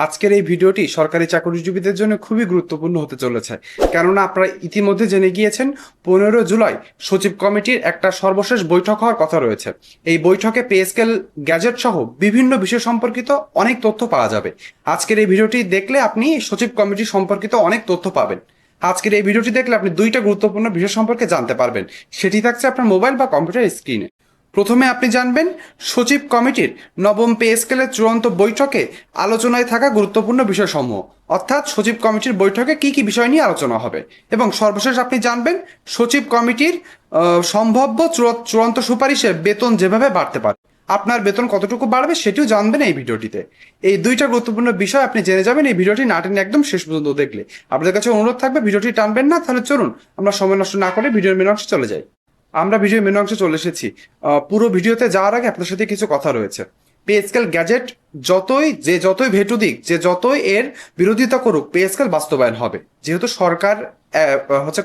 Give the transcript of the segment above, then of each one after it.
আজকের এই ভিডিওটি সরকারি চাকরিজীবীদের জন্য খুবই গুরুত্বপূর্ণ হতে চলেছে, কেননা আপনারা ইতিমধ্যে জেনে গিয়েছেন 15 জুলাই সচিব কমিটির একটা সর্বশেষ বৈঠক হওয়ার কথা রয়েছে। এই বৈঠকে পে স্কেল, গ্যাজেট সহ বিভিন্ন বিষয় সম্পর্কিত অনেক তথ্য পাওয়া যাবে। আজকের এই ভিডিওটি দেখলে আপনি সচিব কমিটি সম্পর্কিত অনেক তথ্য পাবেন। আজকের এই ভিডিওটি দেখলে আপনি দুইটা গুরুত্বপূর্ণ বিষয় সম্পর্কে জানতে পারবেন, সেটি থাকছে আপনার মোবাইল বা কম্পিউটার স্ক্রিনে। প্রথমে আপনি জানবেন সচিব কমিটির নবম পে স্কেলের চূড়ান্ত বৈঠকে আলোচনায় থাকা গুরুত্বপূর্ণ বিষয়সমূহ, অর্থাৎ সচিব কমিটির বৈঠকে কি কি বিষয় নিয়ে আলোচনা হবে। এবং সর্বশেষ আপনি জানবেন সচিব কমিটির সম্ভাব্য চূড়ান্ত সুপারিশে বেতন যেভাবে বাড়তে পারে, আপনার বেতন কতটুকু বাড়বে সেটিও জানবেন এই ভিডিওটিতে। এই দুইটা গুরুত্বপূর্ণ বিষয় আপনি জেনে যাবেন এই ভিডিওটি না টেনে একদম শেষ পর্যন্ত দেখলে। আপনাদের কাছে অনুরোধ থাকবে ভিডিওটি টানবেন না। তাহলে চলুন আমরা সময় নষ্ট না করে ভিডিওর মেন অংশে চলে যাই। আমরা ভিডিও মেনু অংশে চলে এসেছি। পুরো ভিডিওতে যাওয়ার আগে আপনার সাথে কিছু কথা রয়েছে। পে স্কেল গ্যাজেট যতই ভেটু দিক, যতই এর বিরোধিতা করুক, পে স্কেল বাস্তবায়ন হবে। যেহেতু সরকার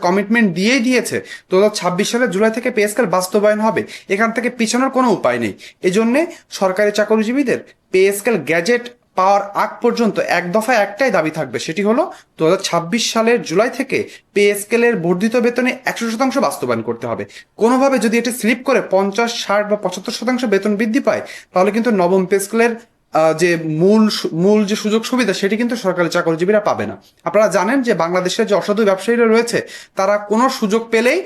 কমিটমেন্ট দিয়েছে 2026 সালের জুলাই থেকে পে স্কেল বাস্তবায়ন হবে, এখান থেকে পিছানোর কোনো উপায় নেই। এজন্যে সরকারি চাকরিজীবীদের পে স্কেল গ্যাজেট পাওয়ার আগ পর্যন্ত এক দফায় একটাই দাবি থাকবে, সেটি হলো 2026 সালের জুলাই থেকে পে স্কেলের বর্ধিত বেতনে 100% বাস্তবায়ন করতে হবে। কোনোভাবে যদি এটি স্লিপ করে 50, 60 বা 75% বেতন বৃদ্ধি পায়, তাহলে কিন্তু নবম পে স্কেলের যে মূল যে সুযোগ সুবিধা সেটি কিন্তু সরকারি চাকরিজীবীরা পাবে না। আপনারা জানেন যে বাংলাদেশের যে অসাধু ব্যবসায়ীরা রয়েছে তারা কোনো সুযোগ পেলেই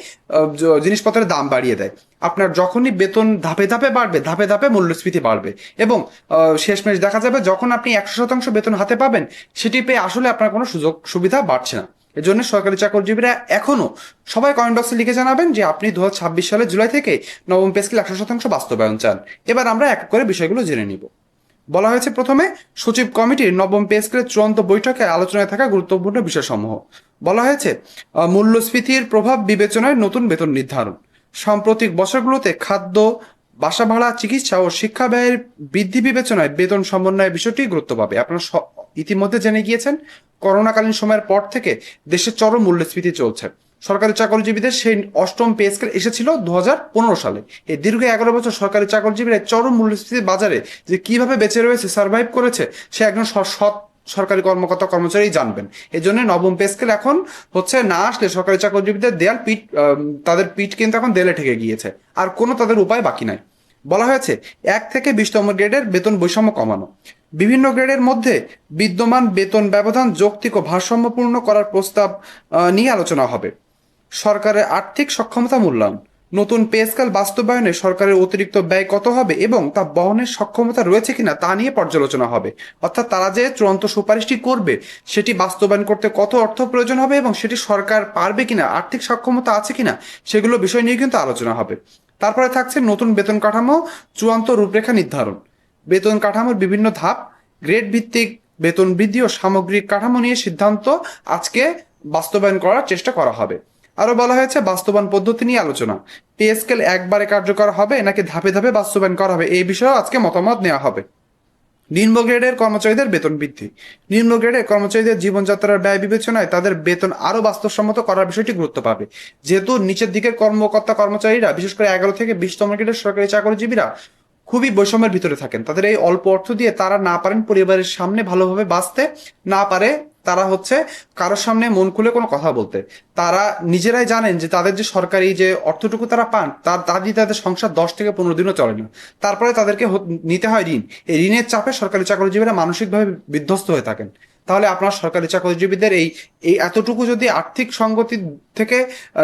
জিনিসপত্রের দাম বাড়িয়ে দেয়। আপনার যখনই বেতন ধাপে ধাপে বাড়বে, ধাপে ধাপে মূল্যস্ফীতি বাড়বে এবং শেষমেশ দেখা যাবে যখন আপনি 100% বেতন হাতে পাবেন, সেটি পেয়ে আসলে আপনার কোনো সুযোগ সুবিধা বাড়ছে না। এজন্য সরকারি চাকরিজীবীরা এখনো সবাই কমেন্ট বক্সে লিখে জানাবেন যে আপনি 2026 সালের জুলাই থেকে নবম পে স্কেল 100% বাস্তবায়ন চান। এবার আমরা এক করে বিষয়গুলো জেনে নিব। বলা হয়েছে প্রথমে সচিব কমিটির নবম পে স্কেলের চূড়ান্ত বৈঠকে আলোচনায় থাকা গুরুত্বপূর্ণ বিষয়সমূহ। বলা হয়েছে মূল্যস্ফীতির প্রভাব বিবেচনায় নতুন বেতন নির্ধারণ, সাম্প্রতিক বছরগুলোতে খাদ্য, বাসা ভাড়া, চিকিৎসা ও শিক্ষা ব্যয়ের বৃদ্ধি বিবেচনায় বেতন সমন্বয়ের বিষয়টি গুরুত্ব পাবে। আপনারা ইতিমধ্যে জেনে গিয়েছেন করোনাকালীন সময়ের পর থেকে দেশে চরম মূল্যস্ফীতি চলছে। সরকারি চাকরিজীবীদের সেই অষ্টম পে স্কেল এসেছিল 2015 সালে। এই দীর্ঘ 11 বছর সরকারি চাকরিজীবীরা চরম মূল্যস্ফীতির বাজারে যে কিভাবে বেঁচে রয়েছে, সার্ভাইভ করেছে, সে একজন সৎ সরকারি কর্মকর্তা কর্মচারী জানবেন। এই জন্য নবম পে স্কেল এখন না আসলে সরকারি চাকরিজীবীদের তাদের পিঠ কিন্তু এখন দেয়ালে ঠেকে গিয়েছে, আর কোনো তাদের উপায় বাকি নাই। বলা হয়েছে 1 থেকে 20তম গ্রেডের বেতন বৈষম্য কমানো, বিভিন্ন গ্রেডের মধ্যে বিদ্যমান বেতন ব্যবধান যৌক্তিক ও ভারসাম্যপূর্ণ করার প্রস্তাব নিয়ে আলোচনা হবে। সরকারের আর্থিক সক্ষমতা মূল্যায়ন, নতুন পে স্কেল বাস্তবায়নে সরকারের অতিরিক্ত ব্যয় কত হবে এবং তা বহনের সক্ষমতা রয়েছে কিনা তা নিয়ে পর্যালোচনা হবে। অর্থাৎ তারা যে চূড়ান্ত সুপারিশটি করবে সেটি বাস্তবায়ন করতে কত অর্থ প্রয়োজন হবে এবং সেটি সরকার পারবে কিনা, আর্থিক সক্ষমতা আছে কিনা, সেগুলো বিষয় নিয়ে কিন্তু আলোচনা হবে। তারপরে থাকছে নতুন বেতন কাঠামো, চূড়ান্ত রূপরেখা নির্ধারণ, বেতন কাঠামোর বিভিন্ন ধাপ, গ্রেড ভিত্তিক বেতন বৃদ্ধি ও সামগ্রিক কাঠামো নিয়ে সিদ্ধান্ত আজকে বাস্তবায়ন করার চেষ্টা করা হবে। আরো বলা হয়েছে বাস্তবায়ন পদ্ধতি নিয়ে আলোচনা, পে স্কেল একবারে কার্যকর হবে নাকি ধাপে ধাপে বাস্তবায়ন করা হবে, এই বিষয়েও আজকে মতামত নেওয়া হবে। নিম্ন গ্রেডের কর্মচারীদের বেতন বৃদ্ধি, নিম্ন গ্রেডের কর্মচারীদের জীবনযাত্রার ব্যয় বিবেচনায় তাদের বেতন আরো বাস্তবসম্মত করার বিষয়টি গুরুত্ব পাবে। যেহেতু নিচের দিকের কর্মচারীরা, বিশেষ করে 11 থেকে 20তম গ্রেডের সরকারি চাকরিজীবীরা খুবই বৈষম্যের ভিতরে থাকেন। তাদের এই অল্প অর্থ দিয়ে তারা না পারেন পরিবারের সামনে ভালোভাবে বাঁচতে, না পারে তারা কারোর সামনে মন খুলে কোনো কথা বলতে। তারা নিজেরাই জানেন যে তাদের যে সরকারি যে অর্থটুকু তারা পান তা দিয়ে তাদের সংসার 10 থেকে 15 দিনও চলে না। তারপরে তাদেরকে নিতে হয় ঋণ। এই ঋণের চাপে সরকারি চাকরিজীবীরা মানসিকভাবে বিধ্বস্ত হয়ে থাকেন। তাহলে আপনার সরকারি চাকরিজীবীদের এই এতটুকু যদি আর্থিক সঙ্গতি থেকে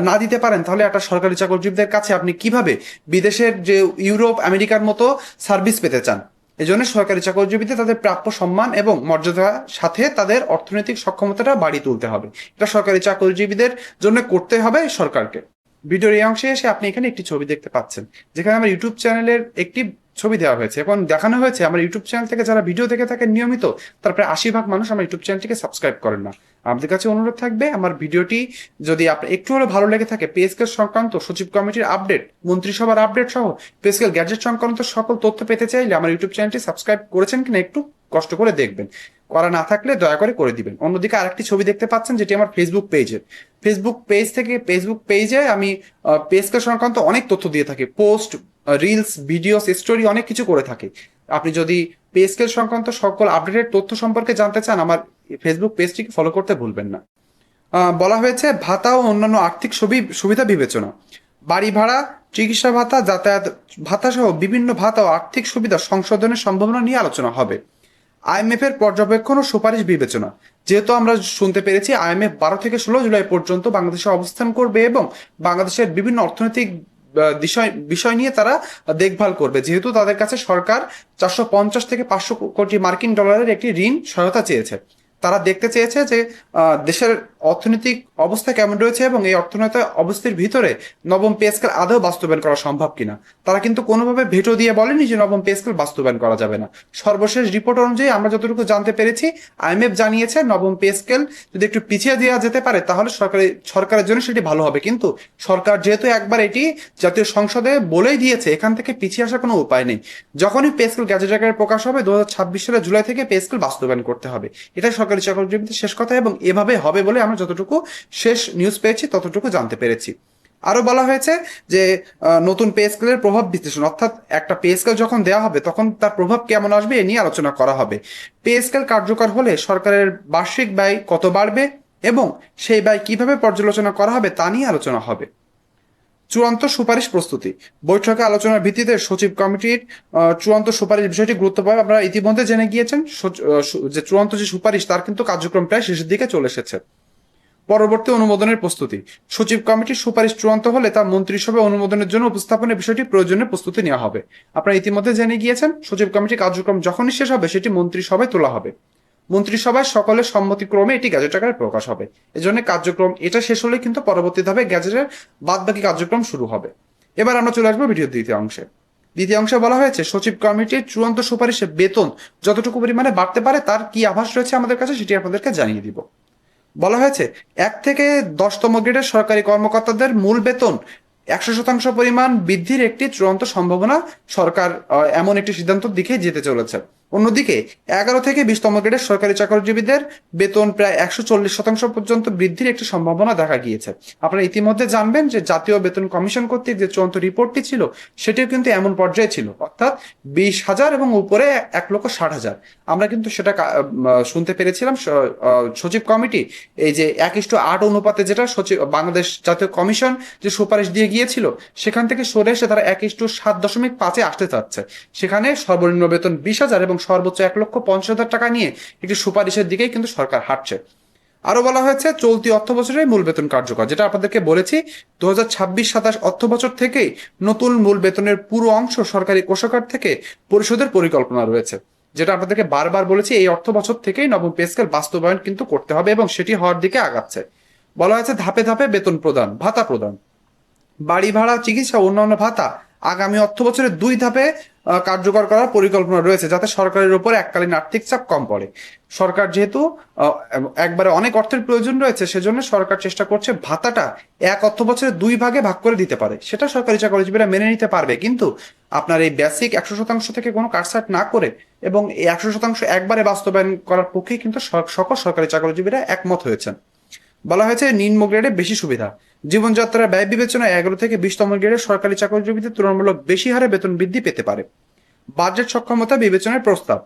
না দিতে পারেন, তাহলে একটা সরকারি চাকরিজীবীদের কাছে আপনি কিভাবে বিদেশের যে ইউরোপ, আমেরিকার মতো সার্ভিস পেতে চান? এজন্য সরকারি চাকরিজীবীদের তাদের প্রাপ্য সম্মান এবং মর্যাদার সাথে তাদের অর্থনৈতিক সক্ষমতাটা বাড়িয়ে তুলতে হবে। এটা সরকারি চাকরিজীবীদের জন্য করতে হবে সরকারকে। ভিডিওর এই অংশে এসে আপনি এখানে একটি ছবি দেখতে পাচ্ছেন, যেখানে আমার ইউটিউব চ্যানেলের একটি ছবি দেওয়া হয়েছে এবং দেখানো হয়েছে আমার ইউটিউব চ্যানেল থেকে যারা ভিডিও দেখে থাকেন নিয়মিত, তার প্রায় 80% মানুষ আমার ইউটিউব চ্যানেলটিকে সাবস্ক্রাইব করেন না। আমাদের কাছে অনুরোধ থাকবে আমার ভিডিওটি যদি আপনার একটু হলেও ভালো লেগে থাকে, পে স্কেল সংক্রান্ত সচিব কমিটির আপডেট, মন্ত্রিসভার আপডেট সহ পে স্কেল গ্যাজেট সংক্রান্ত সকল তথ্য পেতে চাইলে আমার ইউটিউব চ্যানেলটি সাবস্ক্রাইব করেছেন কিনা একটু কষ্ট করে দেখবেন। করা না থাকলে দয়া করে দিবেন। অন্যদিকে আরেকটি ছবি দেখতে পাচ্ছেন যেটি আমার ফেসবুক পেজে আমি পে স্কেল সংক্রান্ত অনেক তথ্য দিয়ে থাকি, পোস্ট, রিলস, ভিডিওস, স্টোরি অনেক কিছু করে থাকি। আপনি যদি পে স্কেল সংক্রান্ত সকল আপডেটেড তথ্য সম্পর্কে জানতে চান, আমার ফেসবুক পেজটিকে ফলো করতে ভুলবেন না। বলা হয়েছে ভাতা ও অন্যান্য আর্থিক সুবিধা বিবেচনা, বাড়ি ভাড়া, চিকিৎসা ভাতা, যাতায়াত ভাতা সহ বিভিন্ন ভাতা ও আর্থিক সুবিধা সংশোধনের সম্ভাবনা নিয়ে আলোচনা হবে। আইএমএফ এর পর্যবেক্ষণ ও সুপারিশ বিবেচনা, যেহেতু আমরা শুনতে পেরেছি আইএমএফ 12 থেকে 16 জুলাই পর্যন্ত বাংলাদেশে অবস্থান করবে এবং বাংলাদেশের বিভিন্ন অর্থনৈতিক বিষয় নিয়ে তারা দেখভাল করবে, যেহেতু তাদের কাছে সরকার 450 থেকে 500 কোটি মার্কিন ডলারের একটি ঋণ সহায়তা চেয়েছে। তারা দেখতে চেয়েছে যে দেশের অর্থনৈতিক অবস্থা কেমন রয়েছে এবং এই অর্থনৈতিক অবস্থার ভিতরে নবম পে স্কেল আদৌ বাস্তবায়ন করা সম্ভব কিনা। তারা কিন্তু কোনোভাবে ভেটো দিয়ে বলেনি যে নবম পে স্কেল বাস্তবায়ন করা যাবে না। সর্বশেষ রিপোর্ট অনুযায়ী আমরা যতটুকু জানতে পেরেছি, আইএমএফ জানিয়েছে নবম পে স্কেল যদি একটু পিছিয়ে দেওয়া যেতে পারে তাহলে সরকারের জন্য সেটি ভালো হবে, কিন্তু সরকার যেহেতু একবার এটি জাতীয় সংসদে বলেই দিয়েছে, এখান থেকে পিছিয়ে আসার কোনো উপায় নেই। যখনই পে স্কেল গ্যাজেট আকারে প্রকাশ হবে 2026 সালের জুলাই থেকে পে স্কেল বাস্তবায়ন করতে হবে, এটা সরকারি চাকরিজীবীদের শেষ কথা এবং এভাবে হবে বলে আমরা যতটুকু শেষ নিউজ পেয়েছি ততটুকু জানতে পেরেছি। আরো বলা হয়েছে যে নতুন পে স্কেলের প্রভাব বিশ্লেষণ, অর্থাৎ একটা পে স্কেল যখন দেওয়া হবে তখন তার প্রভাব কেমন আসবে এ নিয়ে আলোচনা করা হবে। পে স্কেল কার্যকর হলে সরকারের বার্ষিক ব্যয় কত বাড়বে এবং সেই ব্যয় কিভাবে পর্যালোচনা করা হবে তা নিয়ে আলোচনা হবে। চূড়ান্ত সুপারিশ প্রস্তুতি, বৈঠকে আলোচনার ভিত্তিতে সচিব কমিটির চূড়ান্ত সুপারিশ বিষয়টি গুরুত্ব পাবে। আপনারা ইতিমধ্যে জেনে গিয়েছেন যে চূড়ান্ত যে সুপারিশ তার কিন্তু কার্যক্রম প্রায় শেষের দিকে চলে এসেছে। পরবর্তী অনুমোদনের প্রস্তুতি, সচিব কমিটির সুপারিশ চূড়ান্ত হলে তা মন্ত্রিসভায় অনুমোদনের জন্য উপস্থাপনের বিষয়টি প্রয়োজনীয় প্রস্তুতি নেওয়া হবে। আপনারা ইতিমধ্যে জেনে গিয়েছেন সচিব কমিটির কার্যক্রম যখনই শেষ হবে সেটি মন্ত্রিসভায় তোলা হবে। মন্ত্রিসভায় সকলের সম্মতিক্রমে এটি গ্যাজেট আকারে প্রকাশ হবে। এজন্য কার্যক্রম এটা শেষ হলে কিন্তু পরবর্তী ধাপে গ্যাজেটের বাদবাকি কার্যক্রম শুরু হবে। এবার আমরা চলে আসবো ভিডিওর দ্বিতীয় অংশে। দ্বিতীয় অংশে বলা হয়েছে সচিব কমিটির চূড়ান্ত সুপারিশে বেতন যতটুকু পরিমাণে বাড়তে পারে তার কি আভাস রয়েছে আমাদের কাছে সেটি আপনাদেরকে জানিয়ে দিব। বলা হয়েছে 1 থেকে 10তম গ্রেডের সরকারি কর্মকর্তাদের মূল বেতন 100% পরিমাণ বৃদ্ধির একটি চূড়ান্ত সম্ভাবনা, সরকার এমন একটি সিদ্ধান্তের দিকে যেতে চলেছে। অন্যদিকে 11 থেকে 20তম গ্রেডের সরকারি চাকরিজীবীদের বেতন প্রায় 140% পর্যন্ত বৃদ্ধির একটি সম্ভাবনা দেখা গিয়েছে। আপনারা ইতিমধ্যে জানবেন যে জাতীয় বেতন কমিশন কর্তৃক যে চূড়ান্ত রিপোর্টটি ছিল সেটিও কিন্তু এমন পর্যায়ে ছিল, অর্থাৎ 20,000 এবং উপরে 1,60,000। আমরা কিন্তু সেটা শুনতে পেরেছিলাম সচিব কমিটি এই যে 1:8 অনুপাতে যেটা সচিব বাংলাদেশ জাতীয় কমিশন যে সুপারিশ দিয়ে গিয়েছিল সেখান থেকে সরে এসে তারা 1:7.5-এ আসতে চাচ্ছে। সেখানে সর্বনিম্ন বেতন 20,000 এবং সর্বোচ্চ 1,50,000 টাকা নিয়ে একটি সুপারিশের দিকেই কিন্তু সরকার হাঁটছে। আরো বলা হয়েছে চলতি অর্থ বছরের মূল বেতন কার্যকর, যেটা আপনাদেরকে বলেছি 2026-27 অর্থ বছর থেকেই নতুন মূল বেতনের পুরো অংশ সরকারি কোষাগার থেকে পরিশোধের পরিকল্পনা রয়েছে। যেটা আপনাদেরকে বারবার বলেছি এই অর্থ বছর থেকেই নবম পে স্কেল বাস্তবায়ন কিন্তু করতে হবে এবং সেটি হওয়ার দিকে আগাচ্ছে। বলা হয়েছে ধাপে ধাপে বেতন প্রদান, ভাতা প্রদান, বাড়ি ভাড়া, চিকিৎসা, অন্যান্য ভাতা আগামী অর্থ বছরে 2 ধাপে কার্যকর করার পরিকল্পনা রয়েছে, যাতে সরকারের উপর এককালীন আর্থিক চাপ কম পড়ে। সরকার যেহেতু একবারে অনেক অর্থের প্রয়োজন রয়েছে সেজন্য সরকার চেষ্টা করছে ভাতাটা এক অর্থ বছরে 2 ভাগে ভাগ করে দিতে পারে। সেটা সরকারি চাকরিজীবীরা মেনে নিতে পারবে, কিন্তু আপনার এই বেসিক 100% থেকে কোনো কাটছাট না করে এবং এই 100% একবারে বাস্তবায়ন করার পক্ষেই কিন্তু সকল সরকারি চাকরিজীবীরা একমত হয়েছেন। বলা হয়েছে নিম্ন গ্রেডে বেশি সুবিধা, জীবনযাত্রার ব্যয় বিবেচনায় 11 থেকে 20তম গ্রেডের সরকারি চাকরিজীবীদের তুলনামূলক বেশি হারে বেতন বৃদ্ধি পেতে পারে। বাজেট সক্ষমতা বিবেচনার প্রস্তাব,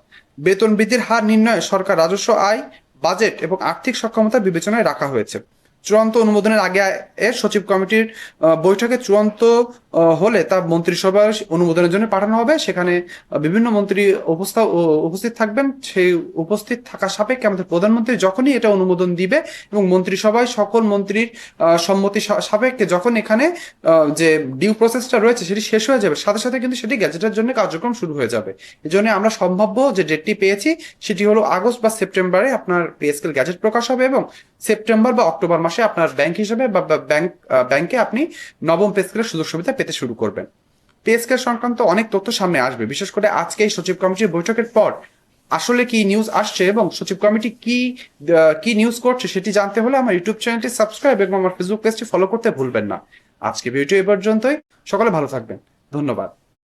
বেতন বৃদ্ধির হার নির্ণয়ে সরকার রাজস্ব আয়, বাজেট এবং আর্থিক সক্ষমতা বিবেচনায় রাখা হয়েছে। চূড়ান্ত অনুমোদনের আগে এর সচিব কমিটির বৈঠকে চূড়ান্ত হলে তা মন্ত্রিসভার অনুমোদনের জন্য পাঠানো হবে। সেখানে বিভিন্ন মন্ত্রী উপস্থিত থাকবেন। সেই উপস্থিত থাকা সাপেক্ষে আমাদের প্রধানমন্ত্রী যখনই এটা অনুমোদন দিবে এবং মন্ত্রিসভায় সকল মন্ত্রীর সম্মতি সাপেক্ষে যখন এখানে যে ডিউ প্রসেসটা রয়েছে সেটি শেষ হয়ে যাবে, সাথে সাথে কিন্তু সেটি গ্যাজেটের জন্য কার্যক্রম শুরু হয়ে যাবে। এই জন্য আমরা সম্ভাব্য যে ডেটটি পেয়েছি সেটি হলো আগস্ট বা সেপ্টেম্বরে আপনার পে স্কেল গ্যাজেট প্রকাশ হবে এবং সেপ্টেম্বর বা অক্টোবর মাসে আপনার ব্যাংক হিসেবে বা ব্যাংকে আপনি নবম পে স্কেলের সুযোগ সুবিধা পেতে শুরু করবেন। পে স্কেল সংক্রান্ত অনেক তথ্য সামনে আসবে, বিশেষ করে আজকে এই সচিব কমিটির বৈঠকের পর আসলে কি নিউজ আসছে এবং সচিব কমিটি কি নিউজ করছে সেটি জানতে হলে আমার ইউটিউব চ্যানেলটি সাবস্ক্রাইব এবং আমার ফেসবুক পেজটি ফলো করতে ভুলবেন না। আজকে ভিডিও এ পর্যন্তই। সকলে ভালো থাকবেন, ধন্যবাদ।